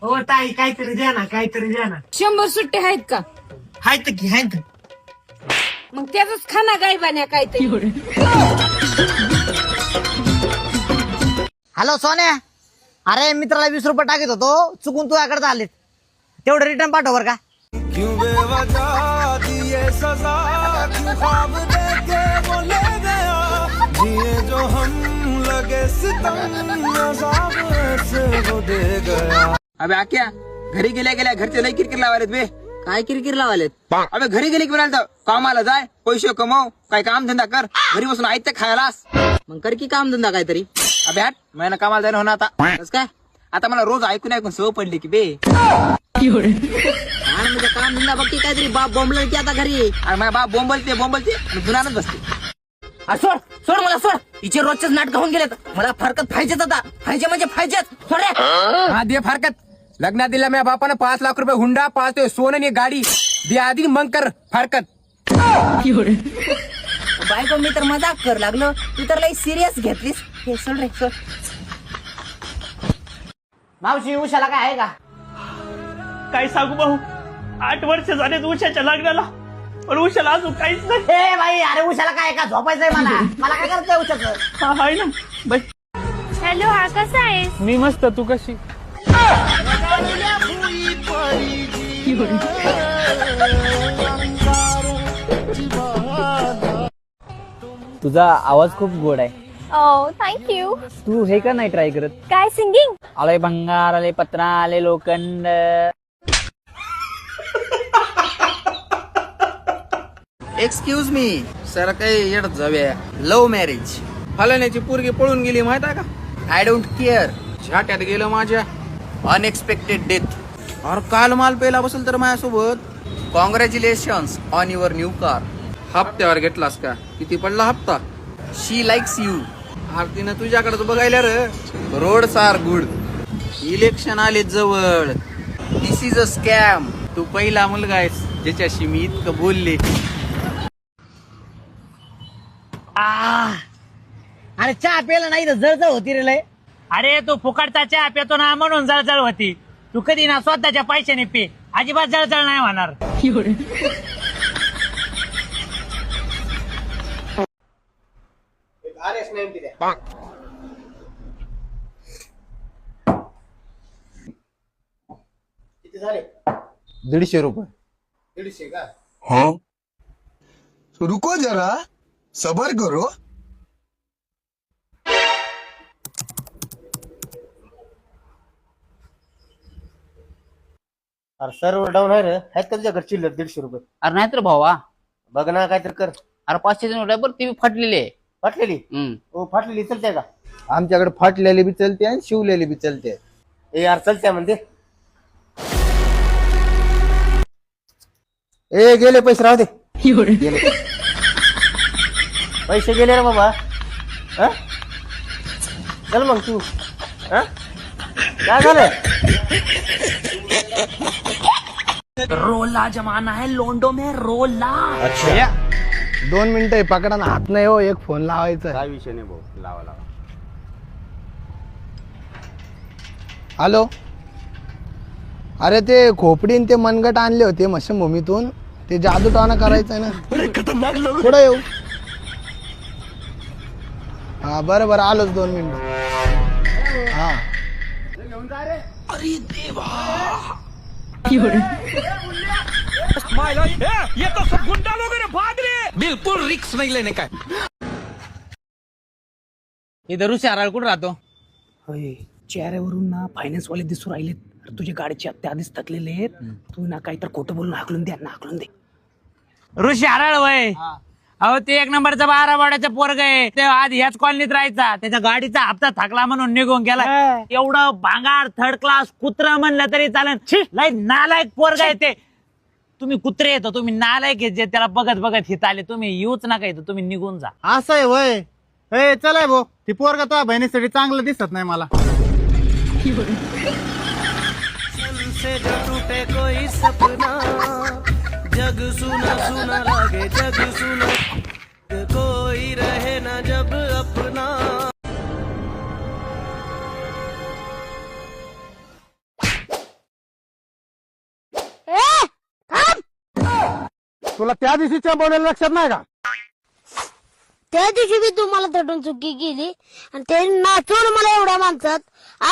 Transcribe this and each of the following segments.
हो ताई काहीतरी द्या ना, काहीतरी द्या ना. 100 सुट्टे आहेत का? हायत की हायत. मग त्याच खाना गायबान्या काहीतरी. हॅलो सोन्या, अरे मित्राला 20 रुपये टाकत होतो, चुकून तुझ्याकडे आलेत, तेवढं रिटर्न पाठव बर का. क्यों बेवजह दिए सजा, क्यों ख्वाब देके वो ले गया, जिए जो हम लगे सितम, अज़ाब ऐसे वो दे गया. अबे आक्या घरी गेल्या गेल्या घरचे लई किरकिर लावालेत बे. काय किरकिर लावालेत? अबे घरी गेले की म्हणाल कामाला जाय, पैसे कमव, काय काम धंदा कर, घरी बसून ऐकते खायलास. मग कर की काम धंदा काहीतरी. अबे हट, महिना कामाला जायला होणार आता. कस काय? आता मला रोज ऐकून ऐकून सवय पडली की बे. आणि म्हणजे काम धंदा बघ की काहीतरी, बाप बोंबल की आता घरी. अरे माझा बाप बोंबलते आणि गुन्हानच बसते. सोड सोड मला सोड, हिचे रोजचेच नाटक होऊन गेलेत, मला फरकत पाहिजेच आता, पाहिजे म्हणजे पाहिजेच. सोड रे. हा दे फारकत. लग्नात दिला माझ्या बापानं 5 लाख रुपये हुंडा, 5 ते सोनं आणि गाडी दे आधी, मग कर फारकत. बायको मी तर मजाक कर लागलो, तू तर लई सिरियस घेतलीस. हे सोड रे सोड. मावशी उशाला काय आहे का? काय सांगू भाऊ, 8 वर्ष झाले उशाच्या लग्नाला, पण उशाला अजून काहीच नाही. ए बाई, अरे उशाला काय का झोपायचंय मला, मला काय करतोय उशाचं? हा आहे ना बाई. हॅलो, हा कसा आहेस? मी मस्त, तू कशी? तुझा आवाज खूप गोड आहे. ओ थँक्यू. तू हे का नाही ट्राय करत? काय सिंगिंग? आले भंगार, आले पत्रा, आले लोखंड. एक्सक्यूज मी सर, काही येडत जाऊया. लव्ह मॅरेज फलाण्याची पोरगी पळून गेली माहित आहे का. I don't care. झाट्यात गेलं माझ्या. Unexpected death. और काल माल पेला बसेल तर माझ्यासोबत. Congratulations on your new car. हप्त्यावर घेतलास का? किती पडला हप्ता? शी लाईक्स यू. आरतीनं तुझ्याकडे बघायला र. Roads R good. इलेक्शन आले जवळ. दिस इज अ स्कॅम. तू पहिला मुलगा आहेस ज्याच्याशी मी इतकं बोलले. अरे चहा प्यायला नाही तर जळजळ होती रे लय. अरे तू फुकटचा चहा पितो ना म्हणून जळजळ होती. तू कधी ना स्वतःच्या पैशाने पे, अजिबात जळजळ नाही होणार. ₹150. हाँ रुको जरा, सबर करो. अरे सर्व डाऊन आहे रे, आहेत का तुझ्याकडे चिल्लर ₹150? अरे नाही तर भावा, बघ ना काहीतरी कर. अरे 500 नोट आहे बरं, ती फाटलेली आहे. फाटलेली? हो फाटलेली चलते का? आमच्याकडे फाटलेली बी चलते आणि शिवलेली बी चलते. ए यार चलते म्हणते. ए गेले पैसे, राहू दे. पैसे गेले रे बाबा. हा? चल मग तू. हा? काय झालं? रोला जमाना है लोंडो में रोला. 2 मिनिटं पकडा ना, हात नाही हो, एक फोन लावायचा. काय विषय नाही भाऊ, लावा लावा. हॅलो, अरे ते खोपडीन ते मनगट आणले होते मशनभूमीतून, ते जादूटोना करायचंय ना. पुढे येऊ. हा बरं बरं, आलोच 2 मिनिट. हा बिलकुल रिक्स नाही लेने काय. इथं ऋषी हराळ कुठं राहतो? चेहऱ्यावरून ना फायनान्स वाले दिसू राहिलेत. तुझ्या गाडीचे हप्ते आधीच थकलेले आहेत. तू ना काही तर खोटं बोलून हाकलून द्या ना, हाकलून दे. ऋषी हराळ वय. अहो ते 1 नंबरचा 12 वाड्याचं पोरग आहे. ते आधी ह्याच कॉलनीत राहायचा. त्याच्या गाडीचा हप्ता थकला म्हणून निघून गेला. एवढं भांगार 3rd क्लास कुत्र म्हणलं तरी चालेल. लय नालायक पोरग आहे ते. तुम्ही कुत्रे येतो, तुम्ही नालायक जे त्याला बघत बघत हित आले. तुम्ही येऊच नका इथं, तुम्ही निघून जा. असं आहे वय. ए चलाय भाऊ, ती पोरगा तो बहिणीसाठी चांगलं दिसत नाही मला. से जो टूटे कोई सपना, जग सुना सुना लागे, जग सुना कोई रहे ना जब अपना. तुला त्या दिवशी चंपवलेलं लक्षात नाही का? त्या दिवशी मी तुम्हाला तटून चुकी केली आणि ते नाचवून मला एवढ्या माणसात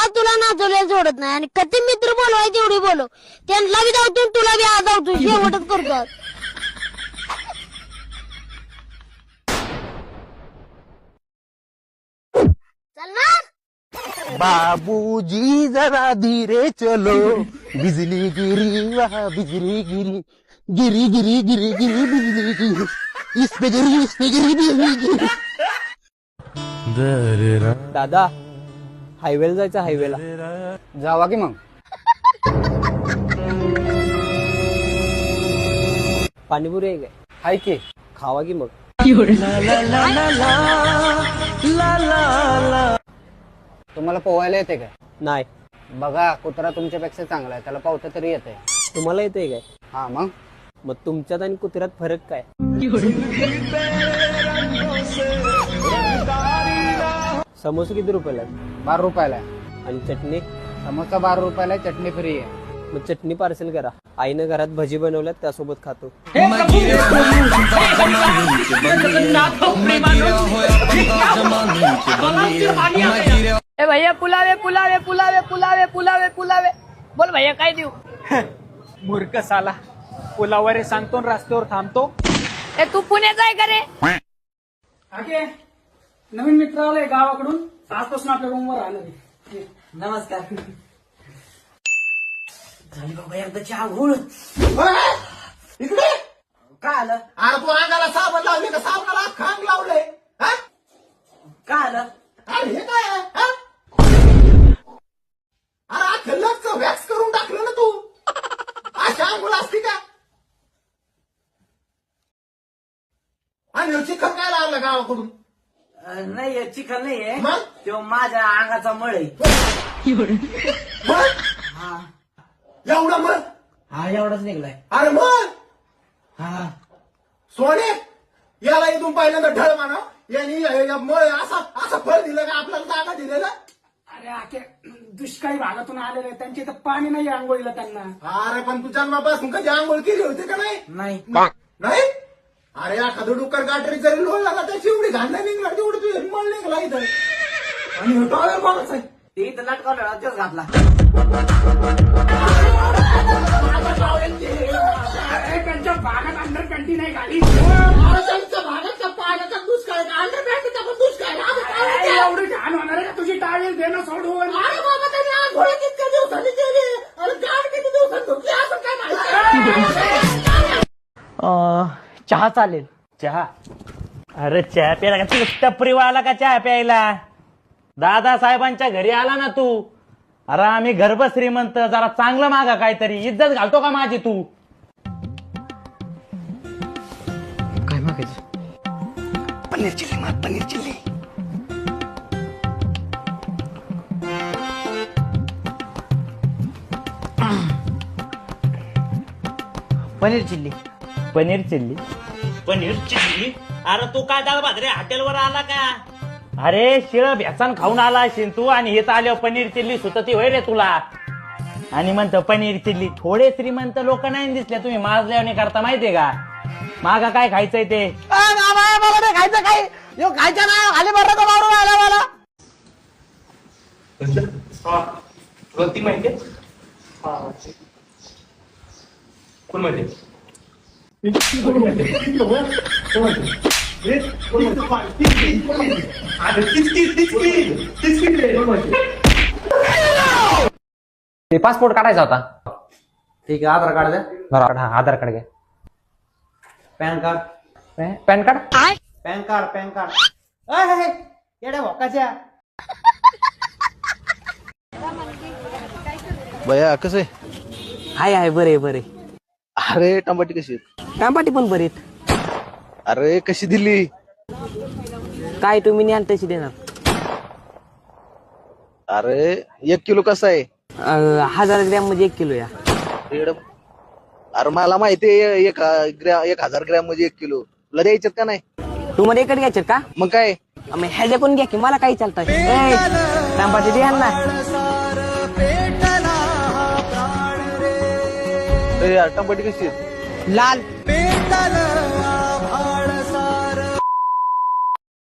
आज तुला नाचवल्या सोडत नाही आणि कधी मित्र बोलवाय तेवढी बोलव त्यांना बी धावतो तुला बी आज धावतो शेवटच करतो आज. चल ना. बाबूजी जरा धीरे चलो, बिजली गिरी वहा बिजली गिरी, गिरी गिरी गिरी गिरी बिजली गिरी, इस पे गिरी बिजली गिरी. दादा हायवेला जायचं हायवेला. जावा की मग. पाणीपुरी आहे काय? हाय की. खावा की मग. तुम्हाला पोहायला येते काय? नाही. बघा कुत्रा तुमच्यापेक्षा चांगला आहे, त्याला पावता तरी येते. तुम्हाला येते काय? हा मग. मग तुमच्यात आणि कुत्र्यात फरक काय? समोसा किती रुपयाला आहे? 12 रुपयाला आहे. आणि चटणी? समोसा 12 रुपयाला आहे, चटणी फ्री आहे. मग चटणी पार्सल करा. आईनं घरात भजी बनवल्यात त्यासोबत खातो. ए भैया पुलावे पुलावे पुलावे पुलावे पुलावे पुलावे. बोल भैया काय देऊ? मूर्ख साला. पुलावर सांगतो रस्त्यावर थांबतो. ए तू पुण्याचा आहे का रे? ओके. नवीन मित्र आलाय गावाकडून. आजपासून आपल्या रूमवर राहणार आहे. नमस्कार. झाली बाबा एकदाची आंघोळ. इकडे काय आलं? अरे तू अंगाला साबण लावले का साबणाला खांग लावलंय? हा? काय आलं? अरे हे काय आहे? हा? अरे अख्खं वॅक्स करून टाकलं ना तू. अशा अंघोळ असती का? आणि चिखल काय लावलं गावाकडून? नाही चिखल नाहीये, मग? तो माझ्या अंगाचा मळ आहे. मग? एवढं मग? हा एवढाच निघलाय. अरे मग हा सोने याला इथून पहिल्यांदा ढळ म्हणा. यांनी असं फळ दिलं का आपल्याला जागा दिलेलं? अरे आखे दुष्काळी भागातून आलेले त्यांच्या इथं पाणी नाही आंघोळीला त्यांना. अरे पण तू जन्मापासून कधी आंघोळ केली होती का नाही? नाही. नाही. अरे एखादं डुक्कर गाठरी जरी लोळला का त्याची एवढी घाणं निघणार तेवढं तू मळ निघला इथं. आणि टॉवेल कोणाच आहे? ते इथं लटकावलं तेच घातला. त्यांच्या भागात अंडर कंटी नाही गाडी. त्यांच्या भागाच्या पाण्याचा दुष्काळ अंडरपॅन्टचा पण दुष्काळ. एवढी घाण होणार आहे का तुझी टाळी देणं सोडून? अरे बाबा त्यांनी आंघोळ कितक्या दिवसांनी केली आणि गाड किती दिवसांनी धुतली असं काय माहिती? चहा चालेल. चहा? अरे चहा प्यायला का तू टपरीवाला का चहा प्यायला? दादासाहेबांच्या घरी आला ना तू. अरे आम्ही गर्भ श्रीमंत, जरा चांगलं मागा काहीतरी. इज्जत घालतो का माझी तू? काय मागायचं? पनीर चिल्ली माग, paneer chilli. Paneer chilli. Paneer chilli? Paneer chilli? अरे तू काय दाल भाजरे हॉटेलवर आला का? अरे शिळ भ्याचान खाऊन आला असेल तू आणि हे तर आल्यावर पनीर चिल्ली सुतती होय रे तुला. आणि म्हणतो पनीर चिल्ली. थोडे श्रीमंत लोक नाही दिसले तुम्ही माजल्याने करता माहितीये का? मागा काय खायचंय ते? मला नाही खायचं काही. खायचं ना खाली बरं मारून आला मला. ती माहिती कोण माहिती? ते पासपोर्ट काढायचा होता. ठीक आहे आधार कार्ड द्या. बरोबर. हा आधार कार्ड घ्या. PAN card. PAN card. PAN card. PAN card. येड्या भोकाच्या. बया कसं आहे? आहे बरे बरे. अरे टमाटी कशी आहेत? टमाटी पण बरीत. अरे कशी दिली? काय तुम्ही न्याल तशी देणार. अरे 1 किलो कसा आहे? 1000 ग्रॅम म्हणजे 1 किलो या. अरे मला माहिती आहे 1000 ग्रॅम म्हणजे 1 किलो. तुला द्यायच्यात का नाही? तुम्हाला एकच घ्यायचे का? मग काय? ह्याच्या कोण घ्या की मला काही चालतंय. टमाटे द्या ना. यार टमाटी कशी आहेत? लाल. कल